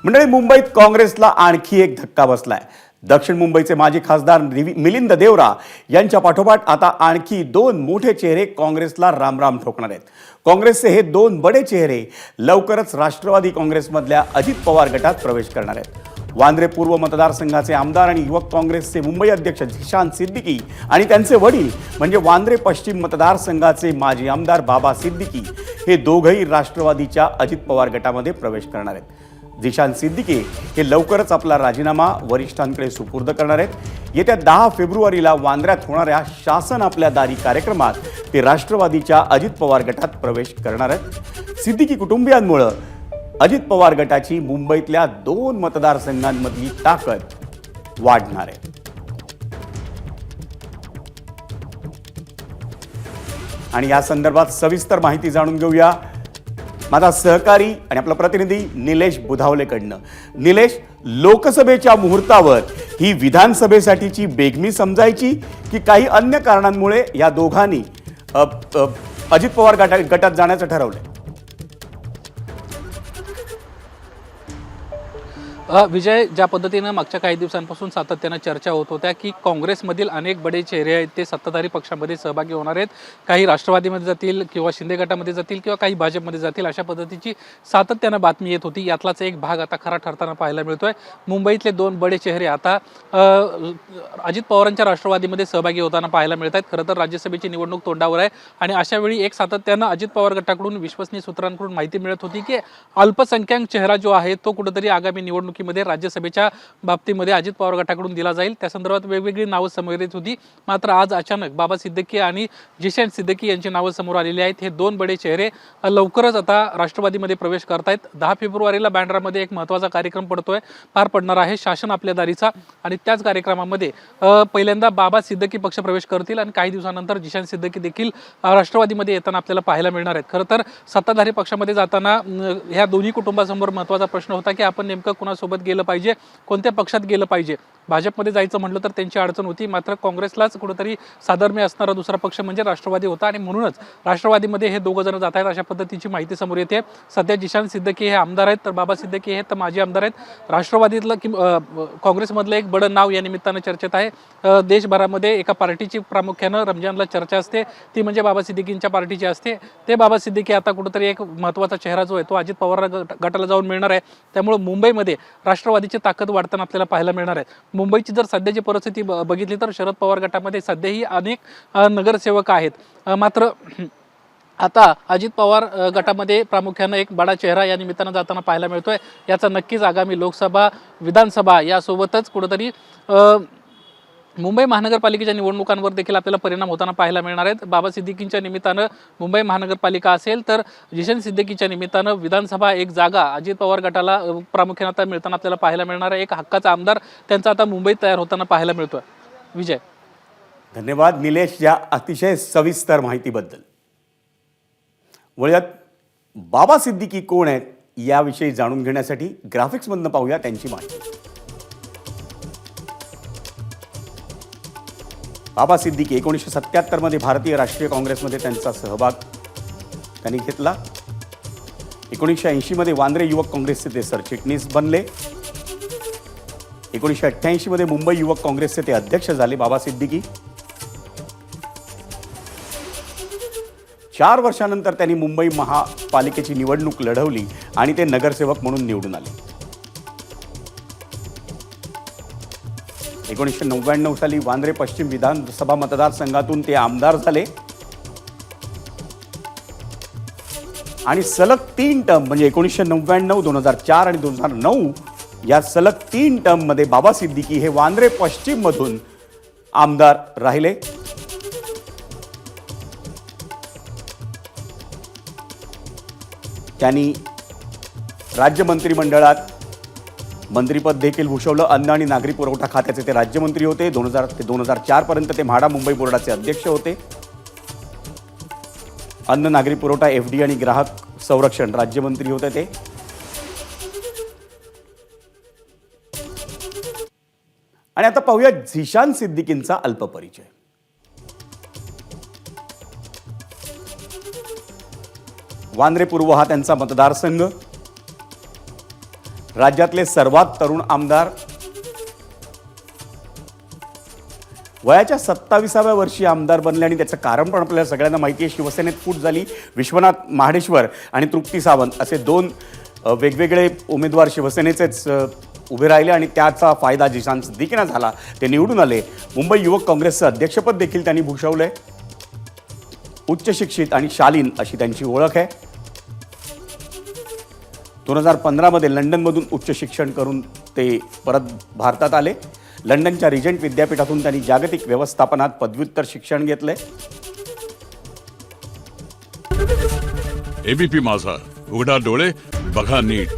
मंडळी, मुंबईत काँग्रेसला आणखी एक धक्का बसलाय. दक्षिण मुंबईचे माजी खासदार मिलिंद देवरा यांच्या पाठोपाठ आता आणखी दोन मोठे चेहरे काँग्रेसला रामराम ठोकणार आहेत. काँग्रेसचे हे दोन बडे चेहरे लवकरच राष्ट्रवादी काँग्रेसमधल्या अजित पवार गटात प्रवेश करणार आहेत. वांद्रे पूर्व मतदारसंघाचे आमदार आणि युवक काँग्रेसचे मुंबई अध्यक्ष झिशान सिद्दीकी आणि त्यांचे वडील म्हणजे वांद्रे पश्चिम मतदारसंघाचे माजी आमदार बाबा सिद्दीकी हे दोघंही राष्ट्रवादीच्या अजित पवार गटामध्ये प्रवेश करणार आहेत. झिशान सिद्दीकी हे लवकरच आपला राजीनामा वरिष्ठांकडे सुपूर्द करणार आहेत. येत्या 10 फेब्रुवारीला वांद्र्यात होणाऱ्या शासन आपल्या दारी कार्यक्रमात ते राष्ट्रवादीच्या अजित पवार गटात प्रवेश करणार आहेत. सिद्दीकी कुटुंबियांमुळे अजित पवार गटाची मुंबईतल्या 2 मतदारसंघांमधली ताकद वाढणार आहे. आणि या संदर्भात सविस्तर माहिती जाणून घेऊया माझा सहकारी आणि आपला प्रतिनिधी निलेश बुधावलेकडनं. निलेश, लोकसभेच्या मुहूर्तावर ही विधानसभेसाठीची बेगमी समजायची की काही अन्य कारणांमुळे या दोघांनी अजित पवार गटात जाण्याचं ठरवलंय? विजय, ज्या पद्धतीनं मागच्या काही दिवसांपासून सातत्यानं चर्चा होत होत्या की काँग्रेसमधील अनेक बडे चेहरे आहेत ते सत्ताधारी पक्षामध्ये सहभागी होणार आहेत. काही राष्ट्रवादीमध्ये जातील किंवा शिंदे गटामध्ये जातील किंवा काही भाजपमध्ये जातील, अशा पद्धतीची सातत्यानं बातमी येत होती. यातलाच एक भाग आता खरा ठरताना पाहायला मिळतोय. मुंबईतले 2 बडे चेहरे आता अजित पवारांच्या राष्ट्रवादीमध्ये सहभागी होताना पाहायला मिळत आहेत. खरं तर राज्यसभेची निवडणूक तोंडावर आहे आणि अशा वेळी एक सातत्यानं अजित पवार गटाकडून विश्वसनीय सूत्रांकडून माहिती मिळत होती की अल्पसंख्याक चेहरा जो आहे तो कुठेतरी आगामी निवडणूक मध्ये राज्यसभेच्या बाबतीमध्ये अजित पवार गटाकडून दिला जाईल. त्या संदर्भात वेगवेगळी नावं समोर येत होती. मात्र आज अचानक बाबा सिद्दीकी आणि झिशान सिद्दीकी यांची नावं समोर आलेली आहेत. हे 2 बडे चेहरे लवकरच आता राष्ट्रवादीमध्ये प्रवेश करतायत. 10 फेब्रुवारीला बँड्रामध्ये एक महत्त्वाचा कार्यक्रम पार पडणार आहे, शासन आपल्या दारीचा. आणि त्याच कार्यक्रमामध्ये पहिल्यांदा बाबा सिद्दीकी पक्ष प्रवेश करतील आणि काही दिवसानंतर झिशान सिद्दीकी देखील राष्ट्रवादीमध्ये येताना आपल्याला पाहायला मिळणार आहेत. खरं तर सत्ताधारी पक्षामध्ये जाताना ह्या दोन्ही कुटुंबासमोर महत्त्वाचा प्रश्न होता की आपण नेमकं कुणासोबत गेलं पाहिजे, कोणत्या पक्षात गेलं पाहिजे. भाजपमध्ये जायचं म्हटलं तर त्यांची अडचण होती. मात्र काँग्रेसलाच कुठेतरी साधर्म्य असणारा दुसरा पक्ष म्हणजे राष्ट्रवादी होता आणि म्हणूनच राष्ट्रवादीमध्ये हे 2 जण जात आहेत, अशा पद्धतीची माहिती समोर येते. सध्या झिशान सिद्दीकी हे आमदार आहेत तर बाबा सिद्दीकी हे तर माजी आमदार आहेत. राष्ट्रवादीतलं काँग्रेसमधलं एक बडं नाव या निमित्तानं चर्चेत आहे. देशभरामध्ये एका पार्टीची प्रामुख्यानं रमजानला चर्चा असते, ती म्हणजे बाबा सिद्दीकींच्या पार्टीची असते. ते बाबा सिद्दीकी आता कुठेतरी एक महत्त्वाचा चेहरा जो आहे तो अजित पवार गटाला जाऊन मिळणार आहे. त्यामुळे मुंबईमध्ये राष्ट्रवादीची ताकद वाढताना आपल्याला पाहायला मिळणार आहे. मुंबईची जर सध्याची परिस्थिती बघितली तर शरद पवार गटामध्ये सध्याही अनेक नगरसेवक आहेत. मात्र आता अजित पवार गटामध्ये प्रामुख्यानं एक बडा चेहरा या निमित्तानं जाताना पाहायला मिळतोय. याचा नक्कीच आगामी लोकसभा, विधानसभा यासोबतच कुठेतरी मुंबई महानगरपालिकेच्या निवडणुकांवर देखील आपल्याला परिणाम होताना पाहायला मिळणार आहेत. बाबा सिद्दीकींच्या निमित्तानं मुंबई महानगरपालिका असेल तर झिशान सिद्दीकीच्या निमित्तानं विधानसभा एक जागा अजित पवार गटाला प्रामुख्यानं आता मिळताना आपल्याला पाहायला मिळणार आहे. एक हक्काचा आमदार त्यांचा आता मुंबईत तयार होताना पाहायला मिळतोय. विजय, धन्यवाद निलेश या अतिशय सविस्तर माहितीबद्दल. वळूयात बाबा सिद्दीकी कोण आहेत याविषयी जाणून घेण्यासाठी ग्राफिक्समधनं पाहूया त्यांची माहिती. बाबा सिद्दीकी 1977 मध्ये भारतीय राष्ट्रीय काँग्रेसमध्ये त्यांचा सहभाग त्यांनी घेतला. 1980 मध्ये वांद्रे युवक काँग्रेसचे ते सरचिटणीस बनले. 1988 मध्ये मुंबई युवक काँग्रेसचे ते अध्यक्ष झाले बाबा सिद्दीकी. 4 वर्षानंतर त्यांनी मुंबई महापालिकेची निवडणूक लढवली आणि ते नगरसेवक म्हणून निवडून आले. 1999 साली वांद्रे पश्चिम विधानसभा मतदारसंघातून ते आमदार झाले आणि सलग 3 टर्म म्हणजे 1999, 2004 आणि 2009 या सलग 3 टर्ममध्ये बाबा सिद्दीकी हे वांद्रे पश्चिम मधून आमदार राहिले. त्यांनी राज्य मंत्रिमंडळात मंत्रिपद देखील भूषवलं. अन्न आणि नागरी पुरवठा खात्याचे ते राज्यमंत्री होते. 2000 ते 2004 पर्यंत ते म्हाडा मुंबई बोर्डाचे अध्यक्ष होते. अन्न नागरी पुरवठा, FD आणि ग्राहक संरक्षण राज्यमंत्री होते ते. आणि आता पाहूया झिशान सिद्दीकींचा अल्प परिचय. वांद्रे पूर्व हा त्यांचा मतदारसंघ. राज्यातले सर्वात तरुण आमदार. वयाच्या 27व्या वर्षी आमदार बनले आणि त्याचं कारण पण आपल्याला सगळ्यांना माहिती आहे. शिवसेनेत फूट झाली. विश्वनाथ महाडेश्वर आणि तृप्ती सावंत असे दोन वेगवेगळे उमेदवार शिवसेनेचेच उभे राहिले आणि त्याचा फायदा जिशान सिद्दीकींना झाला. ते निवडून आले. मुंबई युवक काँग्रेसचं अध्यक्षपद देखील त्यांनी भूषवलंय. उच्च शिक्षित आणि शालीन अशी त्यांची ओळख आहे. 2015 लंडनमधून उच्च शिक्षण करून ते परत भारतात आले. लंडनच्या रिजंट विद्यापीठातून त्यांनी जागतिक व्यवस्थापनात पदव्युत्तर शिक्षण घेतलंय. एबीपी माझा, उघडा डोळे बघा नीट.